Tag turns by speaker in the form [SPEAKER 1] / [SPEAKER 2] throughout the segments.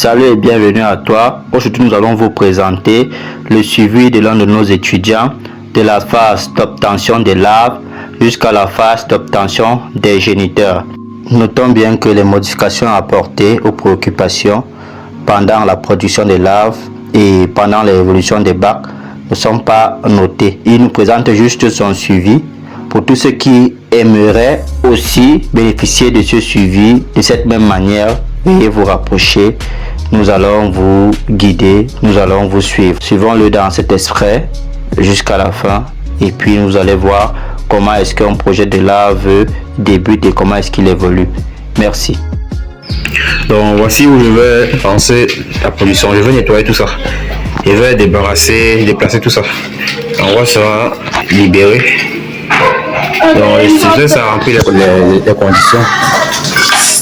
[SPEAKER 1] Salut et bienvenue à toi. Aujourd'hui, nous allons vous présenter le suivi de l'un de nos étudiants de la phase d'obtention des larves jusqu'à la phase d'obtention des géniteurs. Notons bien que les modifications apportées aux préoccupations pendant la production des larves et pendant l'évolution des bacs ne sont pas notées. Il nous présente juste son suivi. Pour tous ceux qui aimeraient aussi bénéficier de ce suivi de cette même manière, veuillez vous rapprocher. Nous allons vous guider, nous allons vous suivre. Suivons-le dans cet extrait jusqu'à la fin et puis vous allez voir comment est-ce qu'un projet de larve débute et comment est-ce qu'il évolue. Merci.
[SPEAKER 2] Donc voici où je vais lancer la production. Je vais nettoyer tout ça. Je vais déplacer tout ça. On va se libérer. Donc le studio ça remplit les conditions.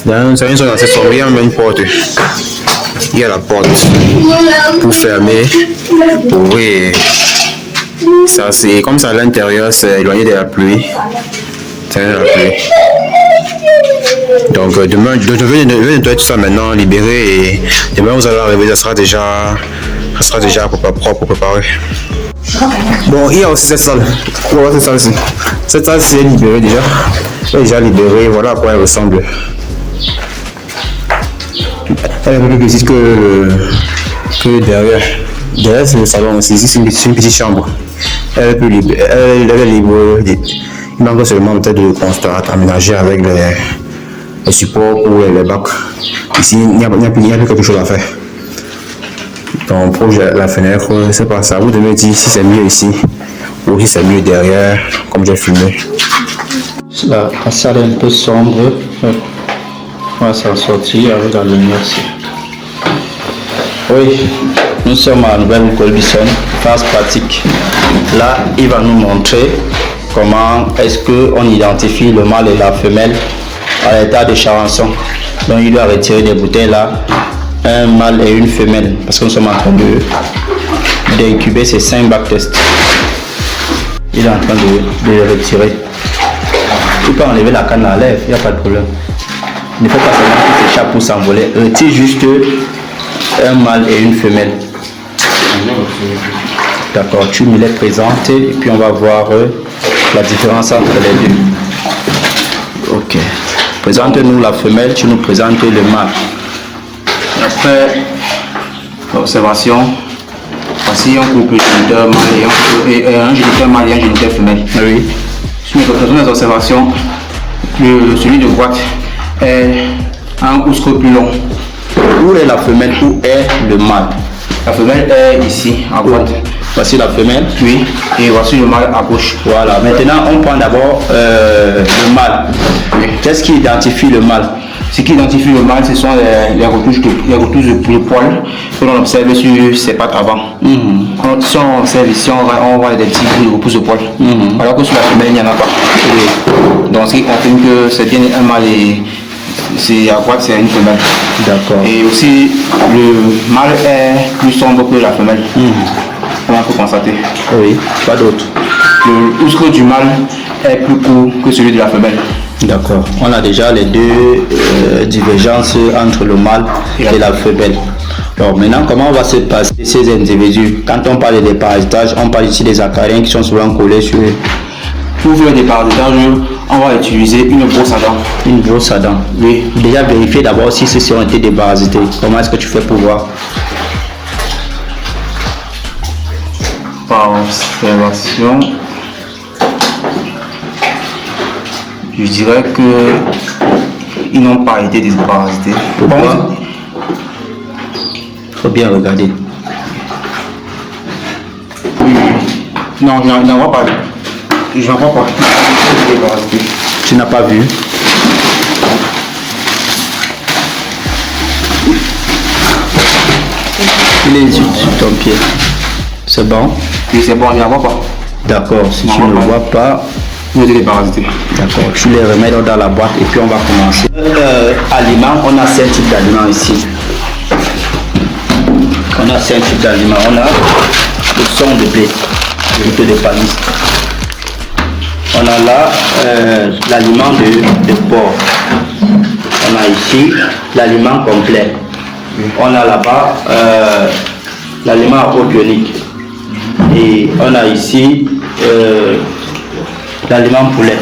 [SPEAKER 2] Dans une zone assez sombre, il y a même une porte. Il y a la porte pour fermer, ouvrir. Ça c'est comme ça à l'intérieur, c'est éloigné de la pluie. Donc demain, je vais nettoyer tout ça maintenant, libérer et demain vous allez arriver, ça sera déjà propre, préparé. Bon, il y a aussi cette salle. On va voir cette salle ici. Cette salle c'est libérée déjà. Elle est déjà libérée, voilà à quoi elle ressemble. Elle est un peu plus petite que derrière. Derrière c'est le salon aussi, ici c'est une petite chambre. Elle est plus libre. Elle est libre. Il manque seulement peut-être de construire, aménager avec les supports pour les bacs. Ici il n'y a plus quelque chose à faire. Donc pour la fenêtre, c'est pas ça. Vous devez dire si c'est mieux ici ou si c'est mieux derrière, comme j'ai filmé.
[SPEAKER 1] La salle est un peu sombre. On va s'en sortir avec la lumière ici. Oui, nous sommes à Nouvelle-École Bison, phase pratique. Là, il va nous montrer comment est-ce qu'on identifie le mâle et la femelle à l'état de charançon. Donc il doit retirer des bouteilles là, un mâle et une femelle, parce que nous sommes en train d'incuber ces 5 bacs tests. Il est en train de les retirer. Tu peux enlever la canne à lèvres, il n'y a pas de problème. Ne fais pas seulement qu'il s'échappe pour s'envoler. Retire juste un mâle et une femelle. D'accord, tu me les présentes et puis on va voir la différence entre les deux. Ok. Présente-nous la femelle, tu nous présentes le mâle.
[SPEAKER 2] Après l'observation, voici un couple géniteur mâle et un géniteur mâle et un géniteur femelle.
[SPEAKER 1] Oui.
[SPEAKER 2] Sur les observations, celui de droite est un ousque plus long.
[SPEAKER 1] Où est la femelle? Où est le mâle?
[SPEAKER 2] La femelle est ici, à droite.
[SPEAKER 1] Voici la femelle.
[SPEAKER 2] Oui. Et voici le mâle à gauche.
[SPEAKER 1] Voilà. Maintenant, on prend d'abord le mâle.
[SPEAKER 2] Oui.
[SPEAKER 1] Qu'est-ce qui identifie le mâle?
[SPEAKER 2] Ce qui identifie le mâle, ce sont les retouches de poils que l'on observe sur ses pattes avant. Si on observe ici, on voit des petits repousses de poils. Alors que sur la femelle, il n'y en a pas. Donc, ce qui confirme que c'est bien un mâle et c'est à droite, c'est une femelle.
[SPEAKER 1] D'accord.
[SPEAKER 2] Et aussi, le mâle est plus sombre que la femelle. On peut constater.
[SPEAKER 1] Oui, pas d'autre.
[SPEAKER 2] Le ousque du mâle est plus court que celui de la femelle.
[SPEAKER 1] D'accord. On a déjà les deux divergences entre le mâle et la femelle. Alors maintenant, comment va se passer ces individus? Quand on parle des parasitages, on parle ici des acariens qui sont souvent collés sur eux.
[SPEAKER 2] Pour faire des parasitages, on va utiliser une brosse à dents.
[SPEAKER 1] Une brosse à dents.
[SPEAKER 2] Oui.
[SPEAKER 1] Déjà vérifier d'abord si ceux-ci ont été déparasités. Comment est-ce que tu fais pour voir?
[SPEAKER 2] Par observation, je dirais que ils n'ont pas été déparasités.
[SPEAKER 1] Pourquoi? Faut bien regarder.
[SPEAKER 2] Oui. Non, je n'en vois pas. Je n'en vois pas.
[SPEAKER 1] Tu n'as pas vu? Il est sur ton pied. C'est bon?
[SPEAKER 2] Oui, c'est bon, je n'en vois pas.
[SPEAKER 1] D'accord, si tu ne le vois pas,
[SPEAKER 2] vous êtes déparasités.
[SPEAKER 1] D'accord, tu les remets dans la boîte et puis on va commencer. Aliments, on a 5 types d'aliments ici. On a 5 types d'aliments. On a le son de blé, plutôt de palisse. On a là l'aliment de porc. On a ici l'aliment complet. On a là-bas l'aliment à eau bionique. Et on a ici l'aliment poulet.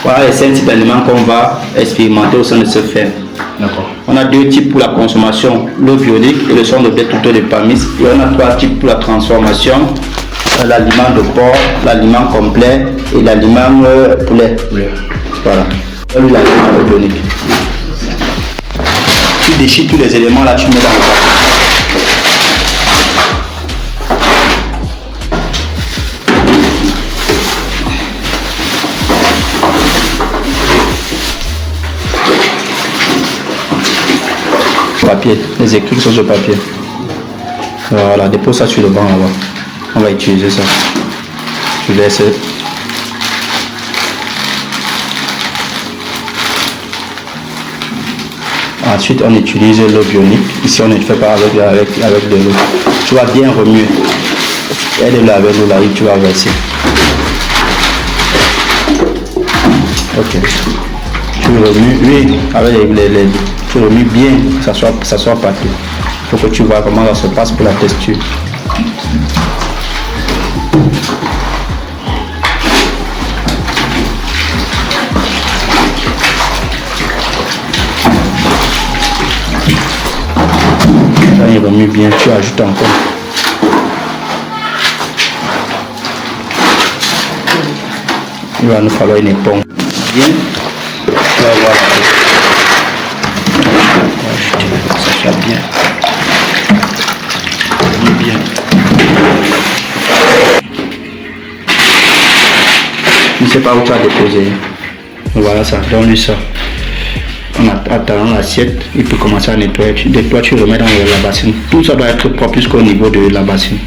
[SPEAKER 1] Voilà les 5 types d'aliments qu'on va expérimenter au sein de ce ferme. On a 2 types pour la consommation, l'eau bionique et le son de blé tuto de Pamis. Et on a 3 types pour la transformation, l'aliment de porc, l'aliment complet et l'aliment poulet. Voilà. L'aliment bionique. Tu déchires tous les éléments là, tu mets dans le papier, les écrits sont sur papier. Voilà, dépose ça sur le banc là-bas. On va utiliser ça. Je laisse. Ensuite, on utilise l'eau bionique. Ici, on ne fait pas avec de l'eau. Tu vas bien remuer. Aide-le avec l'eau là, tu vas verser. Ok. Tu remues, oui, avec tu remues bien, que ça soit pâté. Il faut que tu vois comment ça se passe pour la texture. Là, il remue bien, tu ajoutes encore. Il va nous falloir une éponge. Bien. Voilà. Ça fait bien. Bien. Je ne sais pas où tu as déposé. Voilà ça, donne-lui ça. En attendant l'assiette, il peut commencer à nettoyer. Toi, tu remets dans la bassine. Tout ça doit être propre jusqu'au niveau de la bassine.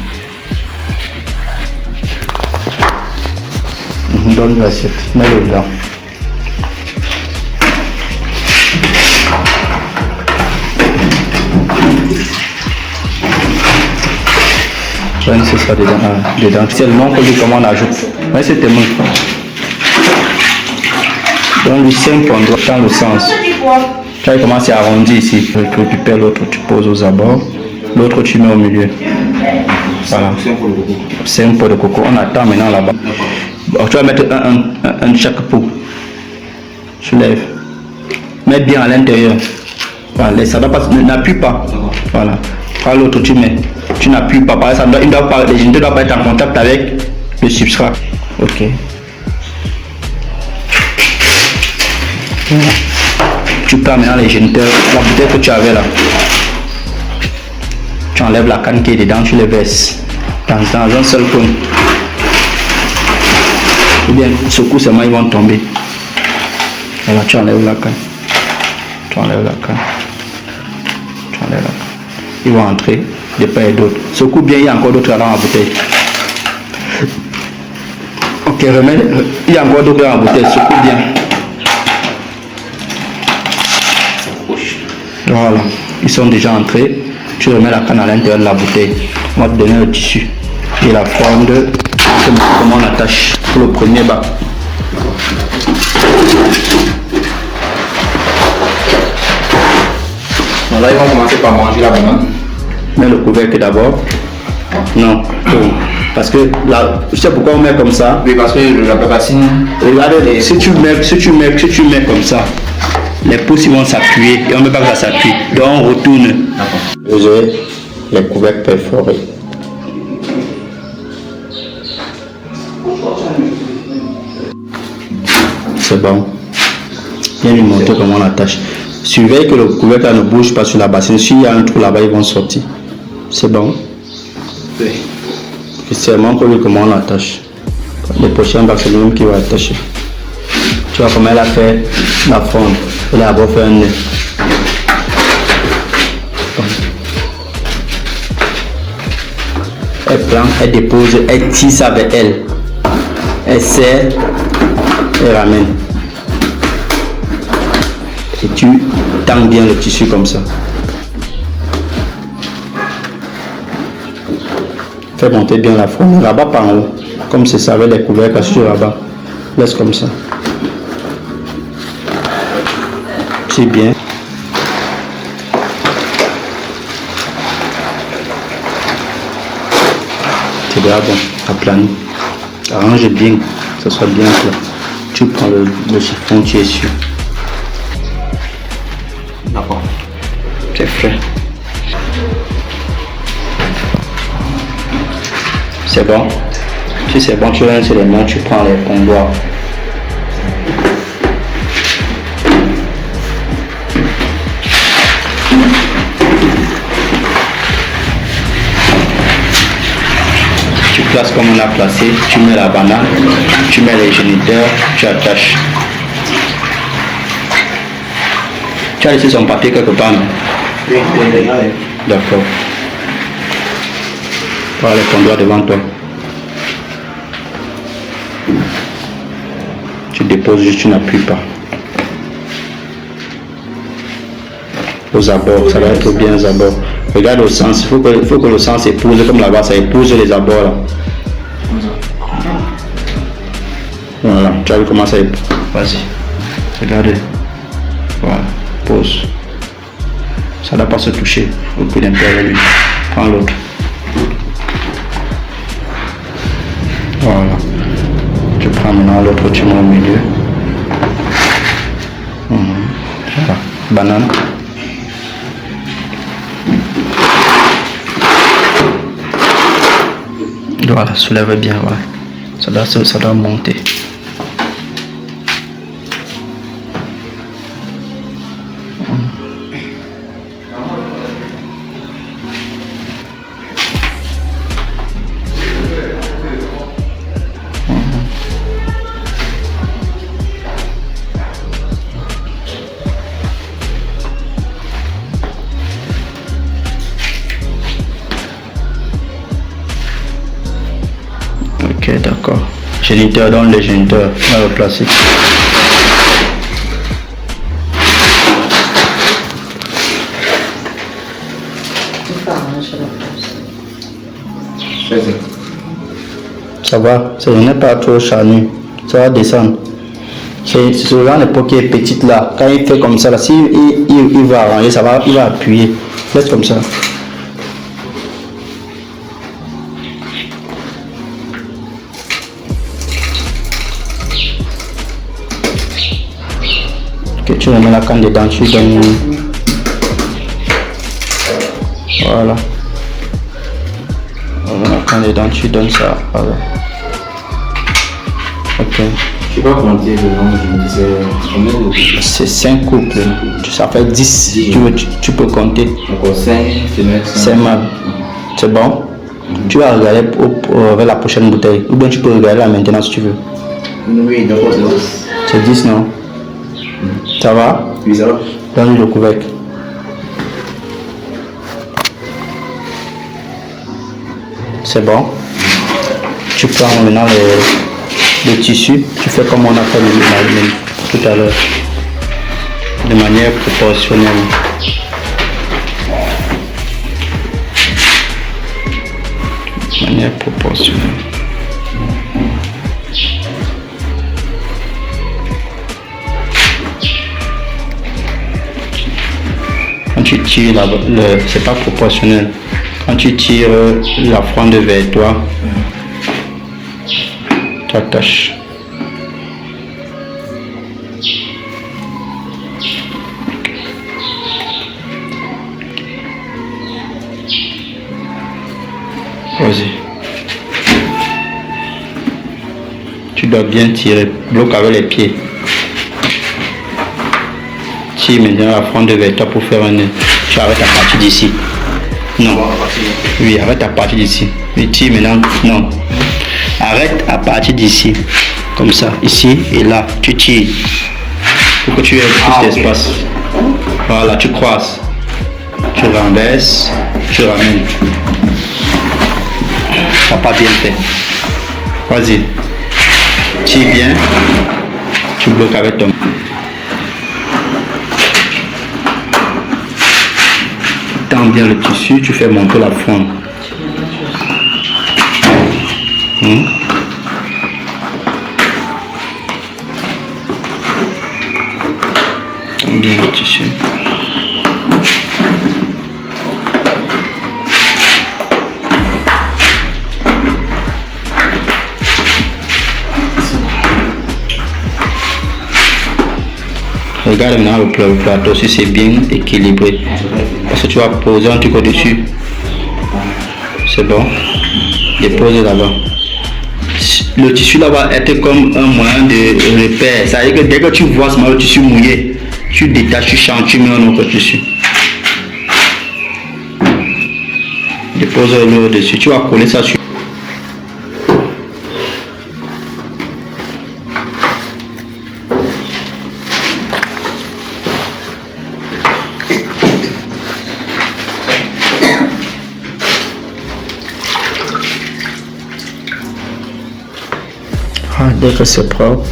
[SPEAKER 1] Donne l'assiette, mets-le dedans. C'est ça dedans. Seulement que lui, comment on ajoute. Mais c'est tellement. Donc, lui, 5 points dans le sens. Tu vas commencer à arrondir ici. Tu récupères l'autre, tu poses aux abords. L'autre, tu mets au milieu. Voilà. C'est un pot de coco. On attend maintenant là-bas. Bon, tu vas mettre un de chaque pot. Tu lèves. Mets bien à l'intérieur. Voilà, ça doit pas. N'appuie pas. Voilà. Prends l'autre, tu mets. Tu n'appuies pas. Par exemple, les géniteurs ne doivent pas être en contact avec le substrat. Ok. Voilà. Tu prends maintenant les géniteurs, la bouteille que tu avais là. Tu enlèves la canne qui est dedans, tu les verses dans un seul coin. Ou bien, secoue seulement, ils vont tomber. Voilà, tu enlèves la canne. Tu enlèves la canne. Ils vont entrer de part et d'autre. Secoue bien, il y a encore d'autres dans la bouteille. Ok, remets. Il y a encore d'autres dans la bouteille. Secoue bien. Voilà, ils sont déjà entrés. Tu remets la canne à l'intérieur de la bouteille. On va te donner le tissu et la forme de comment on attache pour le premier bac.
[SPEAKER 2] Donc là, ils vont commencer par manger la banane.
[SPEAKER 1] Mets le couvercle d'abord. Non, parce que là, tu sais pourquoi on met comme ça?
[SPEAKER 2] Oui, parce que la bassine.
[SPEAKER 1] Regardez, si tu mets comme ça, les pouces vont s'appuyer et on ne veut pas que ça s'appuie. Donc on retourne. Vous avez les couvercles perforés. C'est bon. Viens lui montrer comment on attache. Surveille que le couvercle ne bouge pas sur la bassine. S'il y a un trou là-bas, ils vont sortir. C'est bon.
[SPEAKER 2] Oui.
[SPEAKER 1] Et c'est montre lui comment on attache. Le prochain bac, c'est lui-même qui va attacher. Tu vois comment elle a fait la fonte. Elle a d'abord fait un nœud. Elle prend, elle dépose, elle tisse avec elle. Elle serre et ramène. Et tu tends bien le tissu comme ça. Fais monter bien la forme. Rabat par en haut. Comme c'est ça avec les couvercles sur rabat. Laisse comme ça. C'est bien. C'est déjà bon, aplani. Arrange bien, que ce soit bien plat. Tu prends le chiffon, tu es sûr.
[SPEAKER 2] D'accord.
[SPEAKER 1] C'est fait. C'est bon. Si c'est bon, tu rinces les mains, tu prends les pondoirs. Tu places comme on a placé, tu mets la banane, tu mets les géniteurs, tu attaches. Tu as laissé son papier quelque part, non?
[SPEAKER 2] Oui,
[SPEAKER 1] D'accord. Voilà les pondoirs devant toi. Tu déposes juste, tu n'appuies pas. Aux abords, ça doit être bien aux abords. Regarde au sens, il faut que le sens épouse, comme là-bas, ça épouse les abords là. Voilà, tu as vu comment ça épouse. Vas-y, regardez. Voilà, pose. Ça ne doit pas se toucher, au coup d'intérieur lui. Prends l'autre. Voilà. Tu prends maintenant l'autre, tu mets au milieu. Voilà. Banane. Voilà, soulève bien, voilà. Ça doit monter. Ok, d'accord. Géniteur, dans les géniteurs, on va le placer. Ça va, ce n'est pas trop charnu. Ça va descendre. C'est ce genre d'époque qui est petite là. Quand il fait comme ça, là, si il va arranger, il va appuyer. Laisse comme ça. Ok, tu remets la canne dedans, tu donnes. Voilà. On met la canne dedans, tu donnes ça. Voilà. Ok.
[SPEAKER 2] Je sais pas compter le nombre, je me disais combien de
[SPEAKER 1] C'est 5 couples. Ça fait 10. Tu peux compter.
[SPEAKER 2] encore 5 fenêtres.
[SPEAKER 1] C'est mal. C'est bon. Tu vas regarder vers la prochaine bouteille. Ou bien tu peux regarder là maintenant si tu veux.
[SPEAKER 2] Oui, d'accord, c'est bon.
[SPEAKER 1] C'est 10, non? Ça va?
[SPEAKER 2] Oui, ça va.
[SPEAKER 1] Donne le couvercle. C'est bon. Tu prends maintenant le tissu. Tu fais comme on a fait tout à l'heure. De manière proportionnelle. De manière proportionnelle. Quand tu tires, c'est pas proportionnel. Quand tu tires la fronde vers toi, tu attaches. Vas-y. Tu dois bien tirer. Bloque avec les pieds. Tire maintenant la fronde vers toi pour faire un nez. Tu arrêtes à partir d'ici. Non. Oui, arrête à partir d'ici. Oui, tire maintenant. Non. Arrête à partir d'ici. Comme ça. Ici et là. Tu tires. Pour que tu aies plus d'espace. Voilà, tu croises. Tu renverses. Tu ramènes. Ça n'a pas bien fait. Vas-y. Tire bien. Tu bloques avec ton. Tends bien le tissu, tu fais monter la fronde. Tends bien le tissu. Regarde maintenant le plateau si c'est bien équilibré. Parce que tu vas poser un truc au-dessus. C'est bon. Dépose là-bas. Le tissu là va être comme un moyen de repère. Ça veut dire que dès que tu vois seulement le tissu mouillé, tu détaches, tu changes, tu mets un autre tissu. Dépose-le dessus. Tu vas coller ça sur. Dès que c'est propre,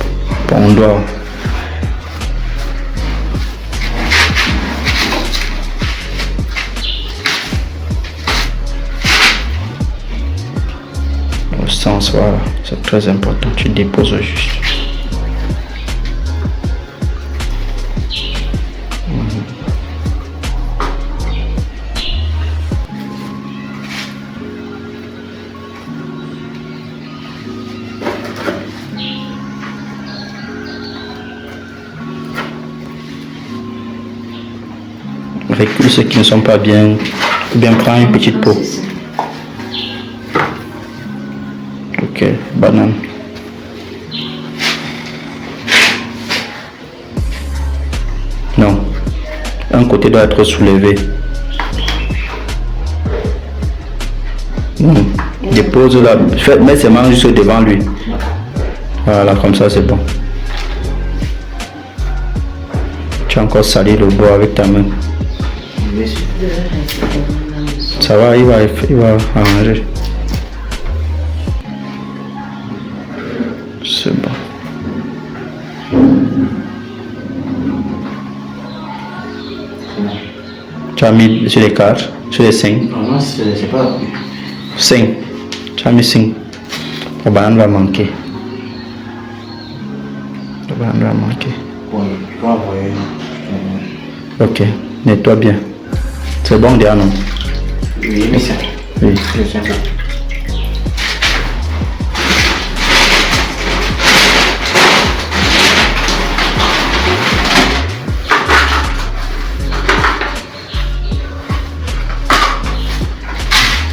[SPEAKER 1] on doit au sens, voilà, c'est très important, tu déposes juste. Recule ceux qui ne sont pas bien, ou bien prends une petite peau. Ok, banane. Non, un côté doit être soulevé. Dépose là, mets ses mains juste devant lui. Voilà, comme ça c'est bon. Tu as encore sali le bord avec ta main. Ça va, il va arranger. C'est bon. Tu as mis sur les 4, sur les 5.
[SPEAKER 2] Non, c'est pas.
[SPEAKER 1] 5. Tu as mis 5. La banane va manquer. La banane va manquer. Ok, nettoie bien. C'est bon déjà, non?
[SPEAKER 2] Oui, mais c'est.
[SPEAKER 1] Oui.
[SPEAKER 2] Je sens ça.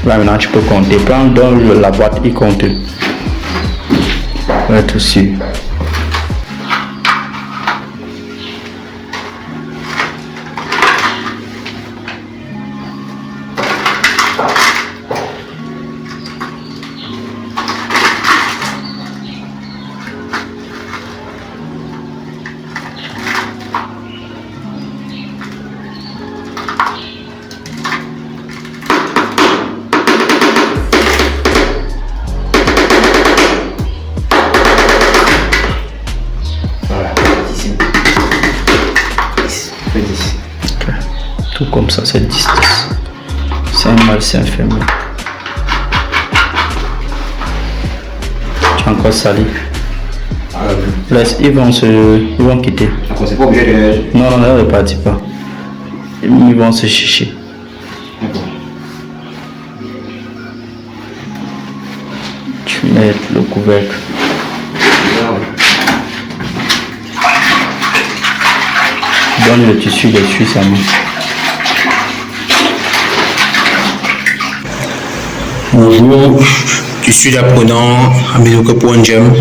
[SPEAKER 1] Là maintenant tu peux compter. Prends donc la boîte, il compte. Pour être sûr. Tout comme ça, c'est 10. C'est un mal, c'est un féminin. Tu as encore sali. Laisse, ils vont quitter.
[SPEAKER 2] C'est pas obligé de.
[SPEAKER 1] Non, non, ne repartis pas. Ils vont se chicher.
[SPEAKER 2] D'accord.
[SPEAKER 1] Tu mets le couvercle. Donne le tissu dessus, ça met.
[SPEAKER 2] Bonjour, je suis l'apprenant à Médocopo Angem,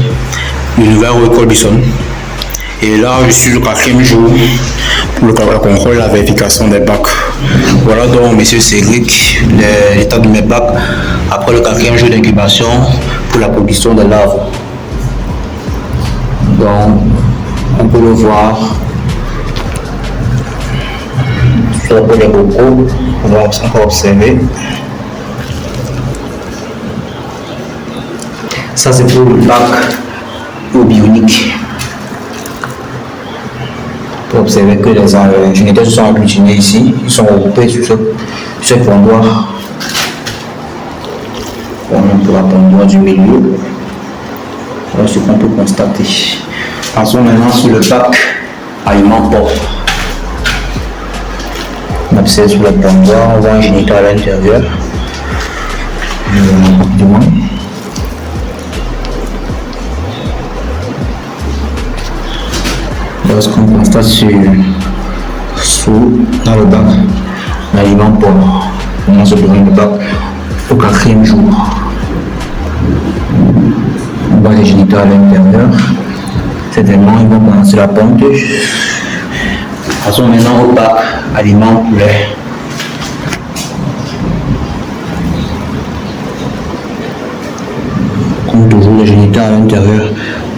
[SPEAKER 2] de Nouvelle-École Bisson. Et là, je suis le 4e jour pour le contrôle de la vérification des bacs. Voilà donc, monsieur Cédric, l'état de mes bacs après le 4e jour d'incubation pour la production de larves. Donc, on peut le voir. Sur les bocaux, on va encore observer. Ça, c'est pour le bac bionique. Pour observer que les géniteurs sont agglutinés ici, ils sont regroupés sur ce pondoir. On pour la pondoir du milieu. Voilà ce qu'on peut constater. Passons maintenant sur le bac aliment propre. On observe sur le pondoir, on voit un géniteur à l'intérieur. Du moins.
[SPEAKER 1] ce qu'on constate dans le bac, l'aliment porc. On se tourne le bac au 4e jour. On voit les géniteurs à l'intérieur. Certainement, ils vont commencer la pompe. Passons maintenant au bac aliment poulet. Comme toujours, les géniteurs à l'intérieur.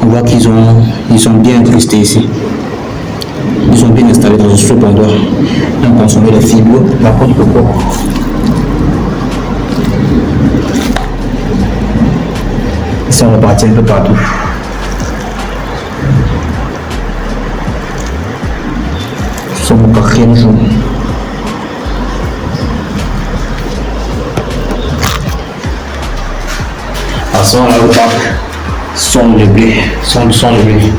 [SPEAKER 1] On voit qu'ils sont bien incrustés ici. Ils sont bien installés dans un sous-pondoir. Ils ont consommé les fibres, la côte de porc. Ils sont repartis un peu partout. Nous sommes au 4e jour. Passons là au bac. Sonde de blé. Sonde de blé.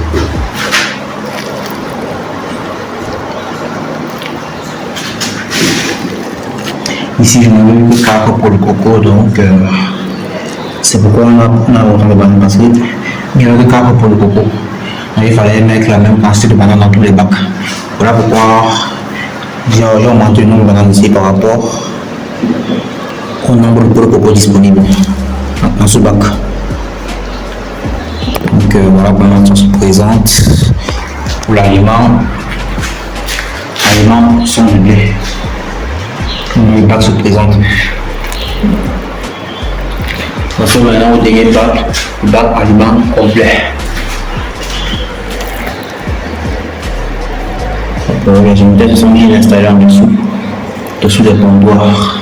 [SPEAKER 1] Ici, je n'avais eu que 4 pour le coco, donc c'est pourquoi on a autant de bananes parce qu'il n'y avait que 4 pour le coco. Donc, il fallait mettre la même quantité de bananes dans tous les bacs. Voilà pourquoi j'ai augmenté le nombre de bananes ici par rapport au nombre de pots de coco disponibles dans ce bac. Donc voilà comment on se présente pour l'aliment. Aliment sont de blé. Le bac se présente. Passons maintenant au dernier bac, le bac aliment complet. Les géniteurs sont bien installés en dessous des pondoirs.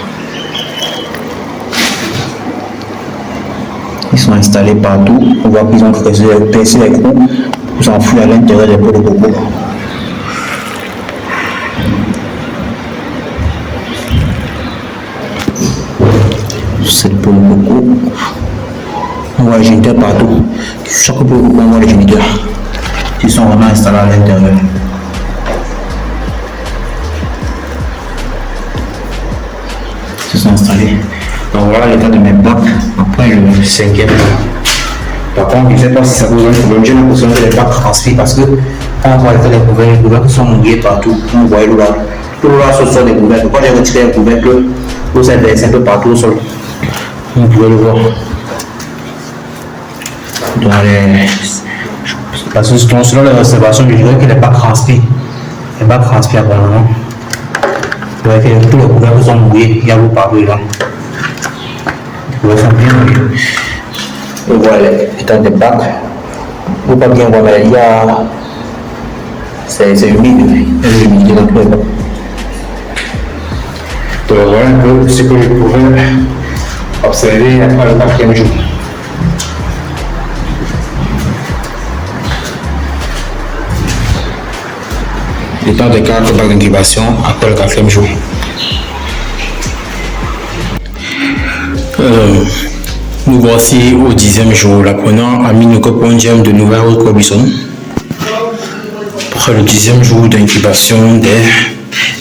[SPEAKER 1] Ils sont installés partout. On voit qu'ils ont percé les trous pour s'enfuir à l'intérieur des pots de coco. C'est le pot de coco. On voit les géniteurs partout. Chaque pot de coco, on voit les géniteurs. Ils sont vraiment installés à l'intérieur. Ils sont installés. Donc voilà l'état de mes bacs après le 5e. Par contre, je ne sais pas si ça pose un problème. J'ai l'impression que les bacs transfèrent parce que quand on voit l'état des couvercles, les couvercles sont mouillés partout. On voit l'eau là. Tout là sur le sol des couvercles. Quand j'ai retiré les couvercles, l'eau s'est versée un peu partout au sol. Vous pouvez le voir. Donc parce que selon les observations, je dirais que les bacs transpirent. Les bacs transpirent apparemment. Vous voyez que tous les couvercles sont mouillés. Il y a l'eau partout là. Les couvercles sont bien mouillés. Et voilà l'état des bacs. Vous ne pouvez pas bien voir, mais il y a. C'est humide. Il y a de l'humidité dans tous les bacs. Donc voilà un peu ce que je pouvais observer après le 4e jour. L'état des 4 bacs d'incubation après le 4e jour. Nous voici au 10e jour. L'apprenant a mis le copondium de Nouvelle-Robinson. Après le 10e jour d'incubation des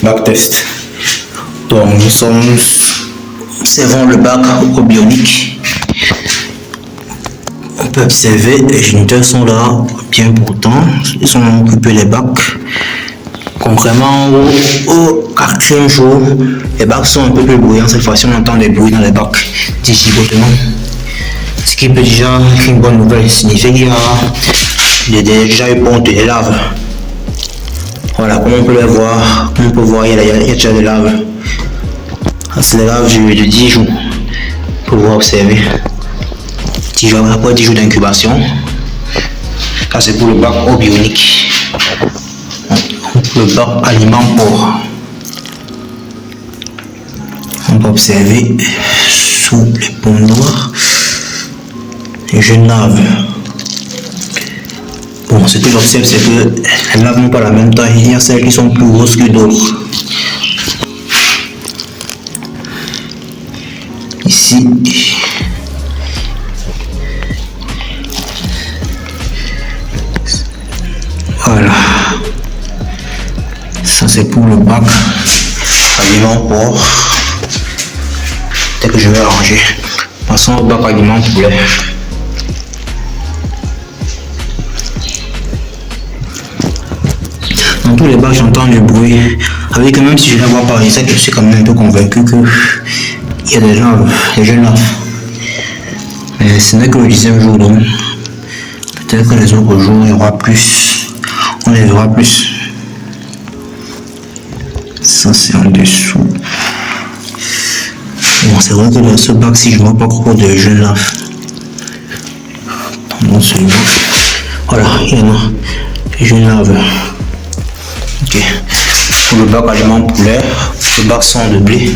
[SPEAKER 1] bacs tests. Donc nous observons le bac au bionique. On peut observer les géniteurs sont là bien pourtant. Ils ont occupé les bacs. Contrairement au 4e jour, les bacs sont un peu plus bruyants. Cette fois-ci, on entend des bruits dans les bacs d'gigotement. Ce qui peut déjà être une bonne nouvelle. Signifie qu'il y a déjà eu ponte des laves. Voilà, comme on peut le voir, comme on peut voir, il y a déjà des laves. C'est les laves de 10 jours. Pour pouvoir observer. 10 jours, après 10 jours d'incubation. Là, c'est pour le bac au bionique. Le bac aliment porc. On peut observer sous les pondoirs les jeunes laves. Bon, ce que j'observe, c'est que les laves n'ont pas la même taille. Il y a celles qui sont plus grosses que d'autres. Ici, voilà. Ça c'est pour le bac aliment porc. Dès que je vais ranger. Passons au bac aliment poulet.
[SPEAKER 3] tous les bacs, j'entends du bruit. Avec que même si je ne la vois pas, je suis quand même un peu convaincu qu'il y a des laves, des jeunes laves. Mais ce n'est que le 10e jour, donc peut-être que les autres jours, il y aura plus. On les verra plus. Ça, c'est en dessous. Bon, c'est vrai que dans ce bac, si je ne vois pas trop de jeunes laves. Dans celui-là. Voilà, il y en a. Je lave. Ok. Pour le bac aliment poulet, le bac sang de blé.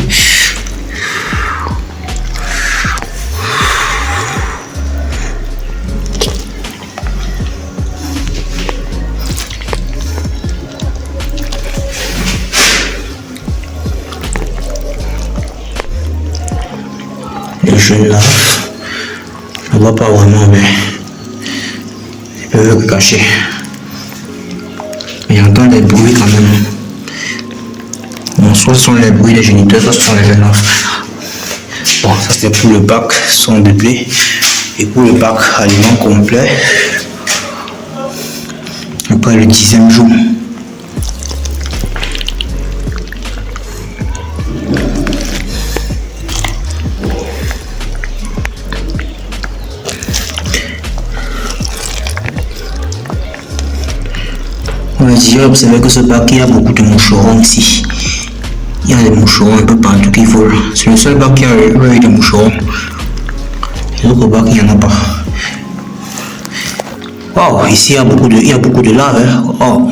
[SPEAKER 3] Et je lave. Je ne vois pas vraiment, mais ils peuvent le cacher. Mais j'entends des bruits quand même. Bon, soit ce sont les bruits des géniteurs, soit ce sont les jeunes laves. Bon, ça c'est pour le bac son de blé. Et pour le bac aliment complet, après le 10e jour. J'ai observé que ce bac, il y a beaucoup de moucherons ici. Il y a des moucherons un peu partout qui volent. C'est le seul bac qui a eu des moucherons. Les autres bacs, il n'y en a pas. Wow, ici il y a beaucoup de lave. Hein. Oh.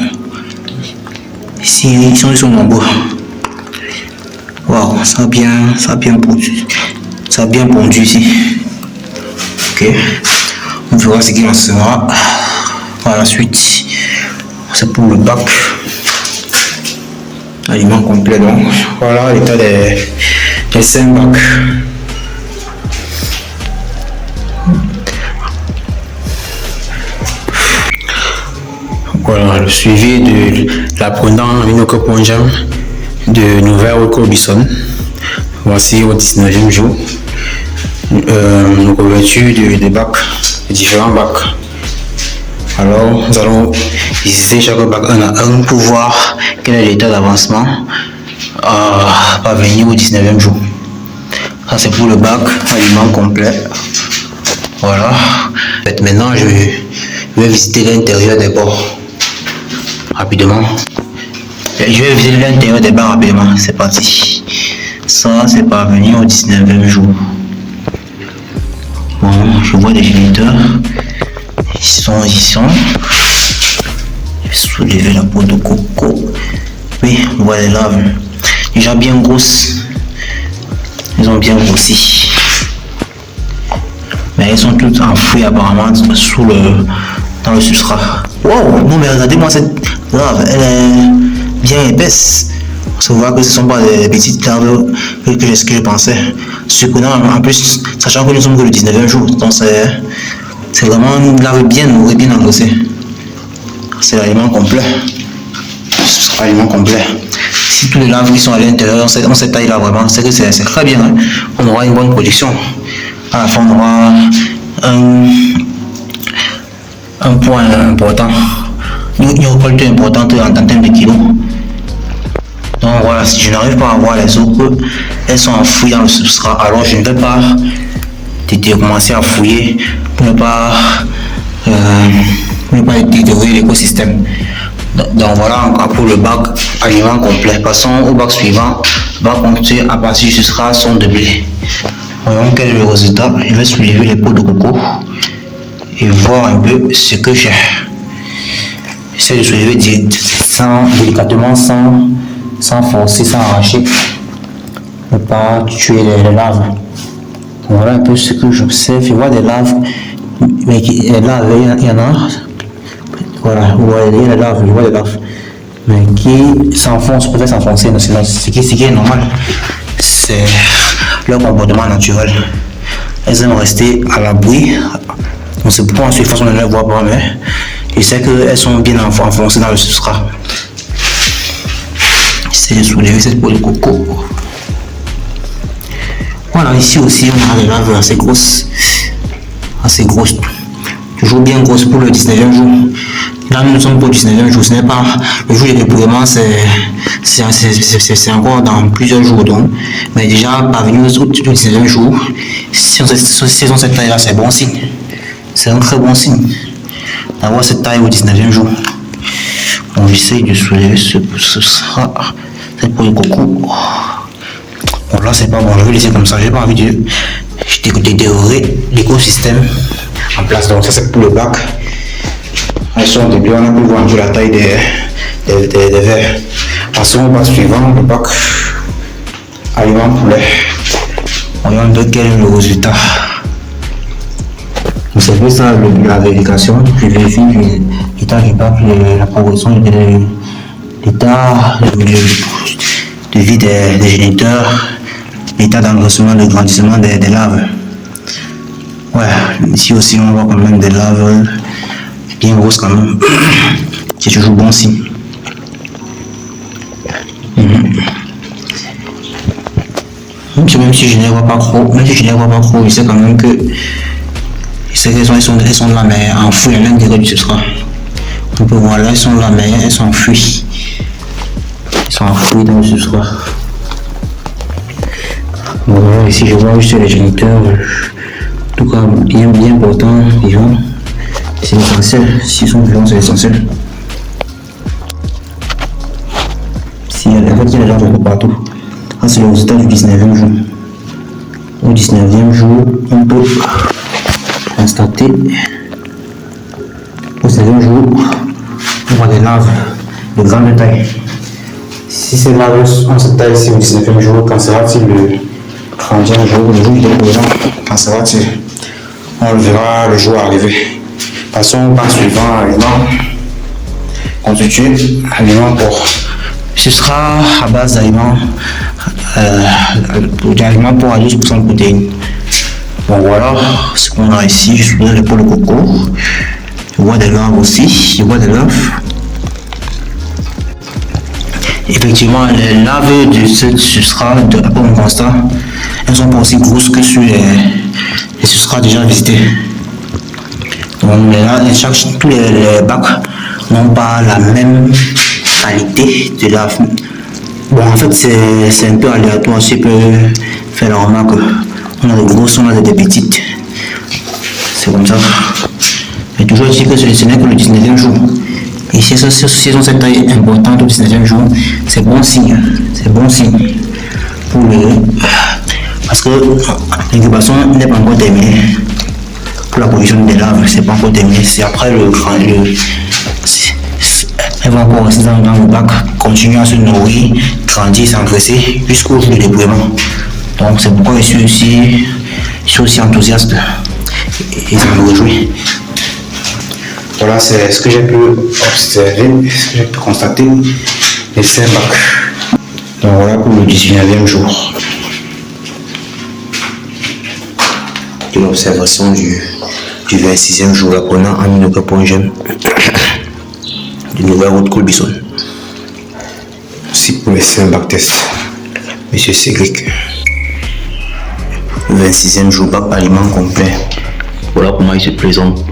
[SPEAKER 3] Ici, ils sont nombreux. Wow, ça a bien pondu. Ça a bien pondu ici. Ok. On verra ce qu'il en sera par la suite. C'est pour le bac aliment complet. Donc voilà l'état des 5 bacs. Voilà le suivi de l'apprenant Minoko Ponjam de Nouvelle-Corbeil. Voici au 19e jour. Nous revêtus des bacs, des différents bacs. Alors, nous allons visiter chaque bac un à un pour voir quel est l'état d'avancement parvenir au 19e jour. Ça, c'est pour le bac aliment complet. Voilà. Maintenant, je vais visiter l'intérieur des bords rapidement. Je vais visiter l'intérieur des bacs rapidement. C'est parti. Ça, c'est parvenir au 19e jour. Bon, je vois des géniteurs. Ils sont. Je vais soulever la peau de coco. Oui, on voit les laves. Déjà bien grosses. Elles ont bien grossi. Mais elles sont toutes enfouies apparemment dans le substrat. Wow, non mais regardez-moi cette lave. Elle est bien épaisse. On se voit que ce ne sont pas des petites laves que je pensais. Surprenant en plus, sachant que nous sommes que le 19e jour. Donc c'est vraiment une lave bien nourrie, bien endossée. C'est l'aliment complet. Ce sera l'aliment complet. Si tous les laves qui sont à l'intérieur ont cette taille là vraiment, c'est que c'est très bien. Hein. On aura une bonne production. À la fin, on aura un point important. Une récolte importante en termes de kilos. Donc voilà, si je n'arrive pas à voir les autres, elles sont enfouies dans le substrat. Alors je ne vais pas commencer à fouiller pour ne pas détériorer l'écosystème. Donc voilà pour le bac aliment complet. Passons au bac suivant. Bac ponctué à partir du substrat son de blé. Voyons quel est le résultat. Je vais soulever les peaux de coco et voir un peu ce que j'ai. J'essaie de soulever délicatement sans forcer, sans arracher, ne pas tuer les laves. Voilà un peu ce que j'observe. Je vois des laves, mais les laves, il y en a. Voilà, vous voyez les laves, je vois des laves, mais qui s'enfoncent, peut-être s'enfoncer, ce qui est normal. C'est leur comportement naturel. Elles aiment rester à l'abri. On sait pourquoi ensuite, de toute façon, on ne les voit pas, mais je sais qu'elles sont bien enfoncées dans le substrat. J'essaie de soulever cette peau de coco. Voilà, ici aussi, on a des laves assez grosses. Toujours bien grosses pour le 19e jour. Là, nous sommes pour le 19e jour. Ce n'est pas le jour de déploiement, c'est encore dans plusieurs jours. Donc. Mais déjà, parvenu au 19e jour, si on cette taille-là, c'est bon signe. C'est un très bon signe d'avoir cette taille au 19e jour. Bon, j'essaye de soulever ce sera pour le coco. Bon, là, c'est pas bon. Je vais laisser comme ça. J'ai pas envie de détériorer l'écosystème en place. Donc, ça, c'est pour le bac. Elles sont au début, on a pu voir la taille des verres. Passons au bac suivant, le bac aliment poulet. Voyons de quel est le résultat. Vous savez ça, la vérification, je vérifie l'état du bac, la progression de l'état de vie des géniteurs, l'état d'engraissement, de grandissement des larves. Ouais, ici aussi on voit quand même des larves bien grosses quand même. C'est toujours bon signe. Même si je ne les vois pas trop, je sais quand même que elles sont là, mais enfouies à l'intérieur du substrat. On peut voir là, elles sont là, mais elles sont enfouies. Elles sont enfouies dans le substrat. Voilà, ici je vois juste les géniteurs, en tout cas bien portants, vivants. C'est l'essentiel. S'ils sont vivants, c'est l'essentiel. En fait, il y a des larves un peu partout. Ah, c'est le résultat du 19e jour. Au 19e jour, on peut constater. Au 19e jour, on voit des larves de grande taille. Si ces larves ont cette taille ici au 19e jour, quand sera-t-il le 30e jour, le jour du déploiement? Quand sera-t-il? On le verra le jour arrivé. Passons au pas suivant, aliment constitué, aliment pour. Ce sera à base d'aliments pour 12% de protéines. Bon voilà ce qu'on a ici. Je suis pour le coco. Je vois des larves aussi. Je vois des larves. Effectivement, les larves de ce substrat, après mon constat, elles sont pas aussi grosses que sur les substrats déjà visités. Donc tous les bacs n'ont pas la même qualité de larves. Bon, en fait, c'est un peu aléatoire. Si je peux faire la remarque, on a des grosses, on a des petites. C'est comme ça. Mais toujours dit que ce n'est que le 19e jour. Et si elles ont cette taille importante au 19e jour, c'est bon signe. C'est bon signe. Parce que l'incubation n'est pas encore terminée. Pour la production des larves, c'est pas encore terminé. C'est après elles vont encore rester dans le bac, continuer à se nourrir, grandir, s'engraisser jusqu'au jour du déploiement. Donc c'est pourquoi je suis aussi enthousiaste et ça me réjouit. Voilà, c'est ce que j'ai pu observer, ce que j'ai pu constater les 5 bacs. Donc voilà pour le 19e jour. De l'observation du 26e jour, apprenant en minocapongène de nouvelle route Colbison. Merci pour les 5 bac tests, Monsieur Cédric. Le 26e jour, bac aliment complet. Voilà comment il se présente.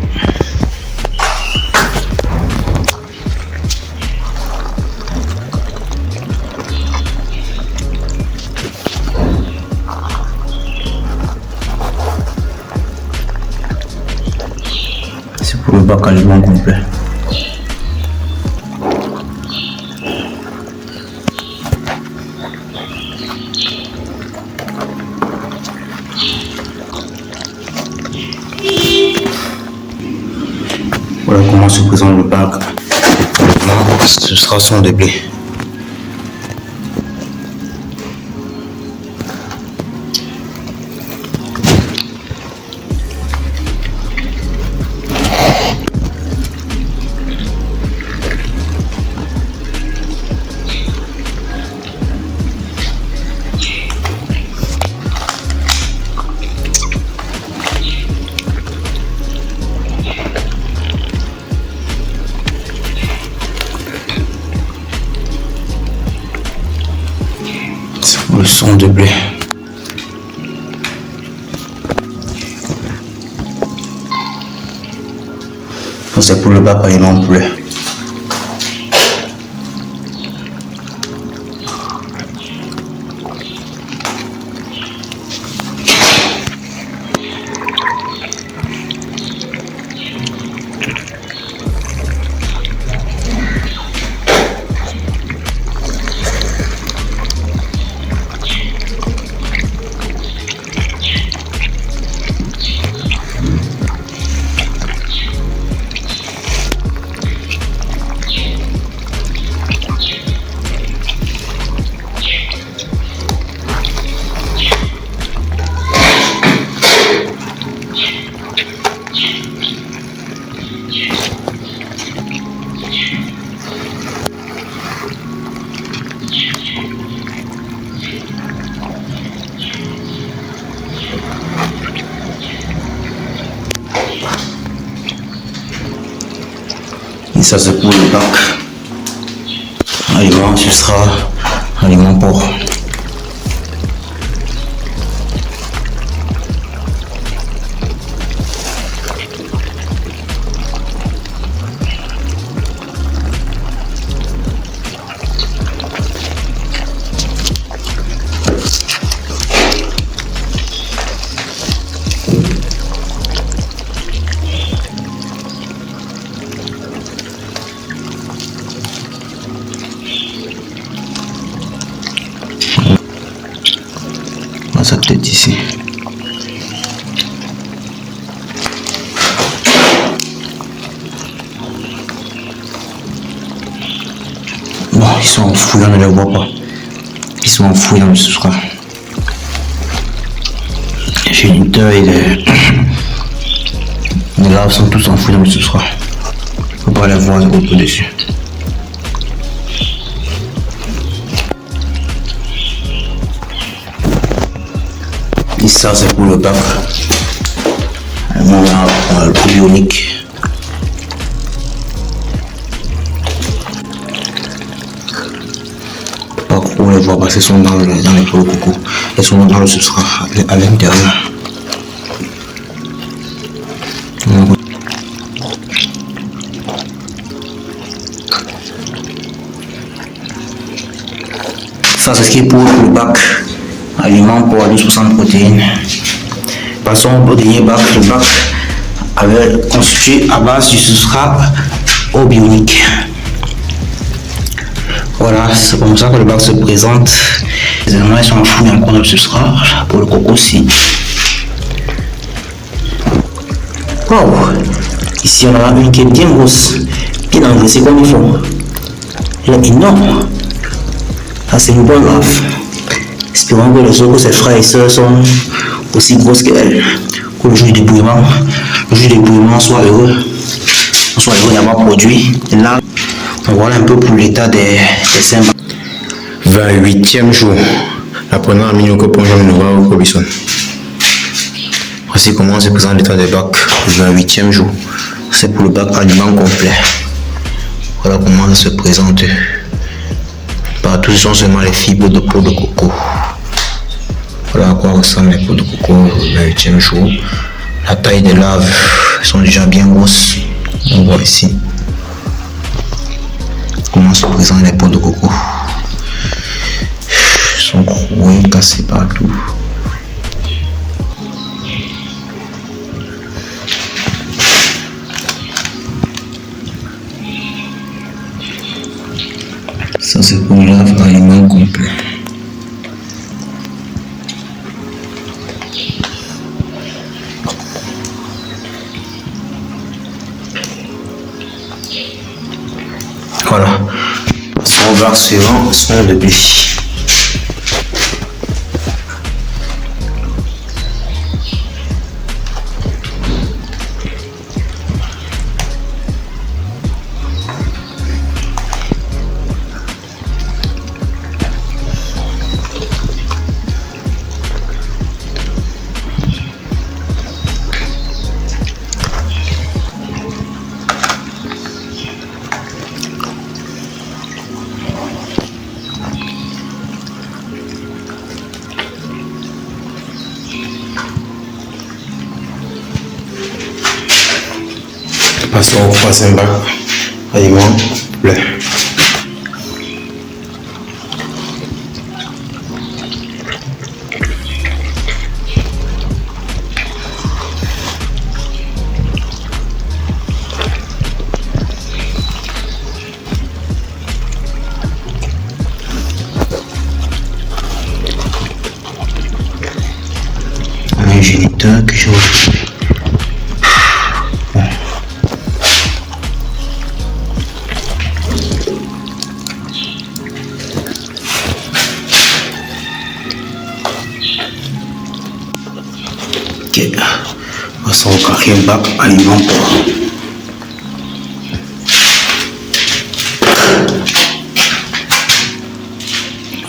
[SPEAKER 3] C'est pour le bac aliment complet. Voilà comment se présente le bac. Ce sera son de blé. Le son de blé. C'est pour le bac aliment poulet. Et ça c'est pour le bac. Aliment, ce sera aliment porc. Ça peut-être ici. Bon, ils sont enfouis, on ne les voit pas. Ils sont enfouis dans le sous-sol. Les géniteurs et les larves sont tous enfouis dans le sous-sol. Il ne faut pas les voir au-dessus. Et ça c'est pour le bac. On a le bionique. Pas trop on les voit parce qu'elles sont dans les pots de coco. Elles sont dans le substrat à l'intérieur. Ça c'est ce qui est pour le bac. Aliment pour 12% de protéines. Passons au dernier bac. Le bac avait constitué à base du substrat au bionique. Voilà, c'est comme ça que le bac se présente. Les éléments sont enfouis encore dans le substrat. Pour le coco aussi. Wow! Ici on a une qui est bien grosse, bien engraissée comme il faut. Elle est énorme. Ça c'est une bonne lave. Espérons que les autres, ses frères et sœurs sont aussi grosses qu'elle. Que le jour du débrouillement, soit heureux. On soit heureux d'avoir produit. Et là, on voit un peu pour l'état des seins.
[SPEAKER 2] 28e jour. Apprenant à Minoko Ponjon Nova au Robinson. Voici comment se présente l'état des bacs. 28e jour.
[SPEAKER 3] C'est pour le bac aliment complet. Voilà comment ça se présente. Partout, ce sont seulement les fibres de peau de coco. Voilà à quoi ressemblent les peaux de coco le 28e jour. La taille des larves sont déjà bien grosses. On voit ici comment se présentent les peaux de coco. Ils sont croués, cassés partout. Ça c'est pour la larve aliment complet. Voilà. Son bac suivant sont de blé.
[SPEAKER 2] Passons au troisième bac. Aliment bleu.
[SPEAKER 3] Un géniteur que je retrouve. Passons au quatrième bac aliment porc.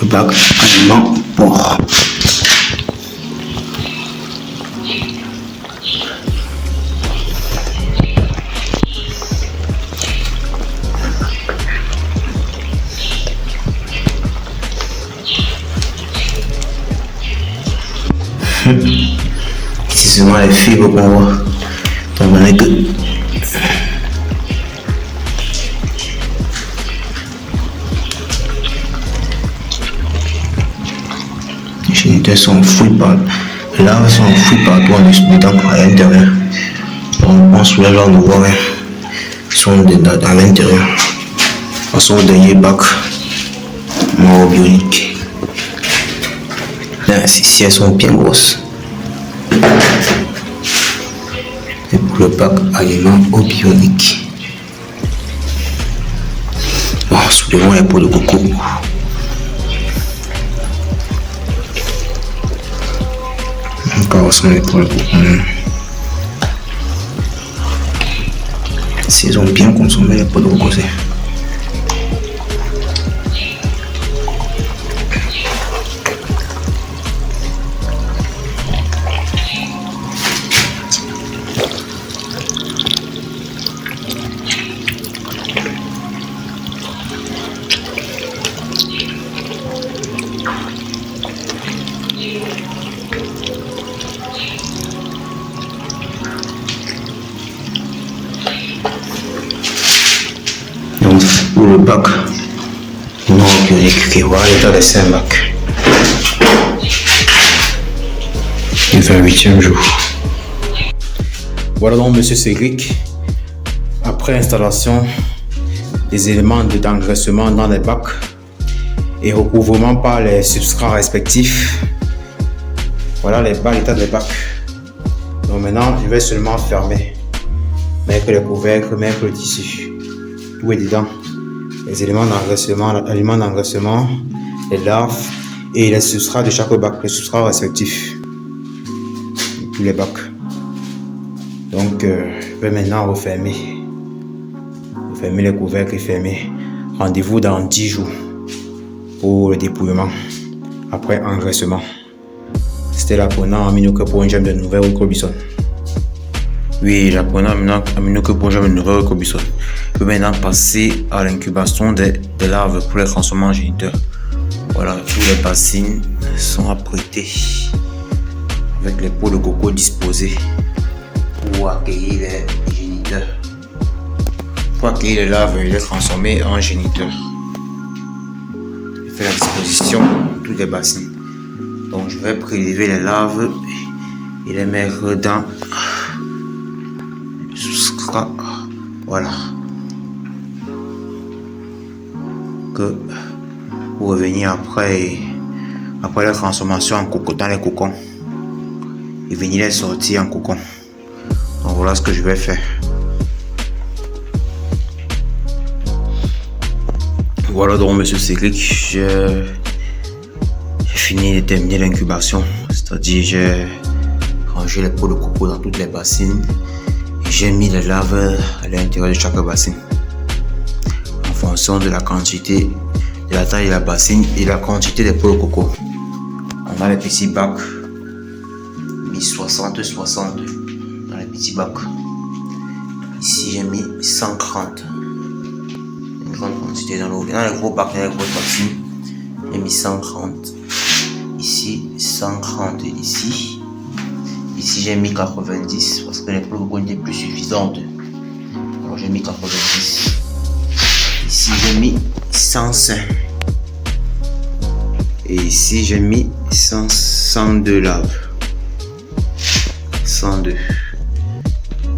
[SPEAKER 3] Le bac aliment porc. Ici seulement les fibres qu'on voit. Étant donné que les géniteurs sont enfouis par les larves sont enfouies partout en dedans à l'intérieur. On soulève là, on ne voit rien. Ils sont à l'intérieur. Passons au dernier bac morobionique. Là, ici elles sont bien grosses. Et pour le bac aliment bionique. Bon, soulevons les peaux de coco. Encore sont les peaux de coco. Si elles ont bien consommé les peaux de coco, c'est. Donc, pour le bac non bionique, qui voit l'état des 5 bacs. Le 28e jour.
[SPEAKER 4] Voilà donc Monsieur Cédric, après installation des éléments d'engraissement dans les bacs et recouvrement par les substrats respectifs. Voilà l'état des bacs. Donc maintenant, je vais seulement fermer, mettre les couvercles, mettre le tissu. Tout est dedans. Les éléments d'engraissement, l'aliments d'engraissement, les larves et les substrats de chaque bac, les substrats respectifs. Tous les bacs. Donc, je vais maintenant refermer les couvercles et fermer. Rendez-vous dans 10 jours pour le dépouillement après engraissement. C'était l'apprenant Aminoke pour un gemme de nouvelle Robinson. Oui, l'apprenant Aminoke pour un gemme de nouvelle Robinson. Je vais maintenant passer à l'incubation des larves pour les transformer en géniteurs. Voilà, tous les bassines sont apprêtés avec les peaux de coco disposées pour accueillir les géniteurs. Pour accueillir les larves et les transformer en géniteurs. Je fais la disposition de toutes les bassines. Donc je vais prélever les larves et les mettre dans le substrat. Voilà. Que pour revenir après la transformation en coco dans les cocons et venir les sortir en cocon. Donc voilà ce que je vais faire. Voilà donc Monsieur Cédric, j'ai fini de terminer l'incubation, c'est-à-dire j'ai rangé les peaux de coco dans toutes les bassines et j'ai mis les larves à l'intérieur de chaque bassine en fonction de la quantité, de la taille de la bassine et de la quantité des peaux de coco. On a les petits bacs mis 60-60 dans les petits bacs. Ici j'ai mis 130. Une grande quantité dans l'eau. Dans les gros bacs, dans les grosses bassines, j'ai mis 130. Ici 130 ici. Ici j'ai mis 90 parce que les peaux de coco étaient plus suffisantes. Alors j'ai mis 90. Ici j'ai mis 105. Et ici j'ai mis 102 larves. 102.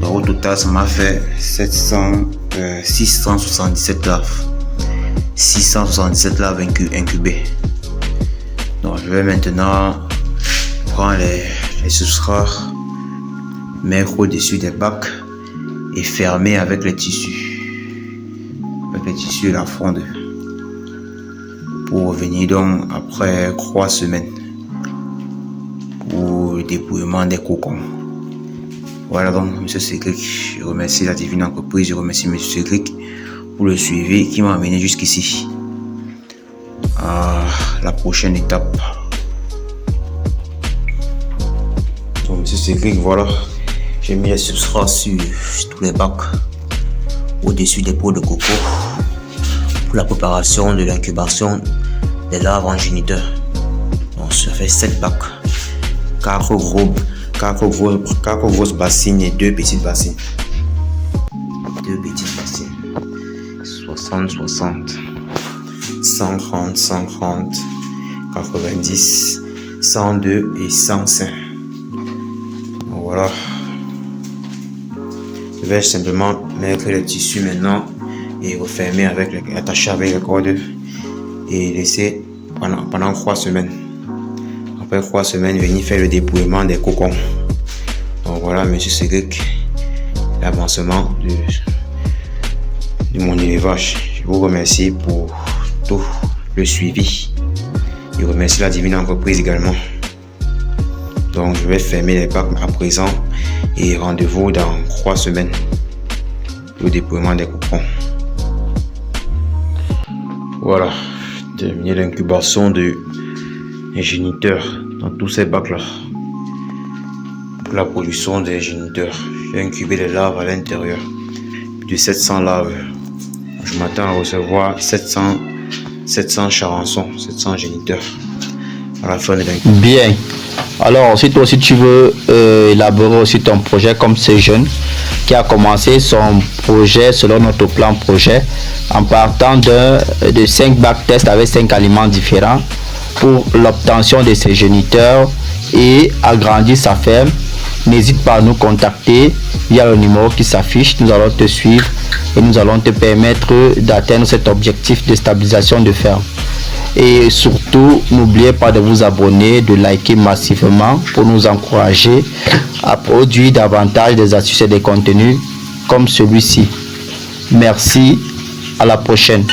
[SPEAKER 4] Donc au total ça m'a fait 677 larves. 677 larves incubées. Donc je vais maintenant prendre les substrats, mettre au-dessus des bacs et fermer avec les tissus. Avec les tissus et la fonde. Pour revenir donc après 3 semaines pour le dépouillement des cocons. Voilà donc Monsieur Cédric, je remercie la divine entreprise, je remercie Monsieur Cédric pour le suivi qui m'a amené jusqu'ici. À la prochaine étape. Donc Monsieur Cédric, voilà, j'ai mis les substrats sur tous les bacs au-dessus des peaux de coco pour la préparation de l'incubation des larves en géniteurs. Donc ça fait 7 bacs. 4 grosses bassines et 2 petites bassines. 2 petites bassines. 60, 130, 90, 102 et 105. Voilà. Je vais simplement mettre le tissu maintenant et refermer attacher avec les cordes et laisser pendant 3 semaines. Après 3 semaines, venir faire le dépouillement des cocons. Donc voilà, monsieur Cédric, l'avancement de mon élevage. Je vous remercie pour tout le suivi. Je remercie la divine entreprise également. Donc je vais fermer les bacs à présent et rendez-vous dans 3 semaines au déploiement des coupons. Voilà, terminé l'incubation de géniteurs dans tous ces bacs là. Pour la production des géniteurs, j'ai incubé les larves à l'intérieur de 700 larves. Je m'attends à recevoir 700 charançons, 700 géniteurs à la fin de l'incubation.
[SPEAKER 1] Bien. Alors, si toi aussi tu veux élaborer aussi ton projet comme ces jeunes qui a commencé son projet selon notre plan projet en partant de 5 bacs tests avec 5 aliments différents pour l'obtention de ces géniteurs et agrandir sa ferme, n'hésite pas à nous contacter via le numéro qui s'affiche. Nous allons te suivre et nous allons te permettre d'atteindre cet objectif de stabilisation de ferme. Et surtout, n'oubliez pas de vous abonner, de liker massivement pour nous encourager à produire davantage des astuces et des contenus comme celui-ci. Merci, à la prochaine.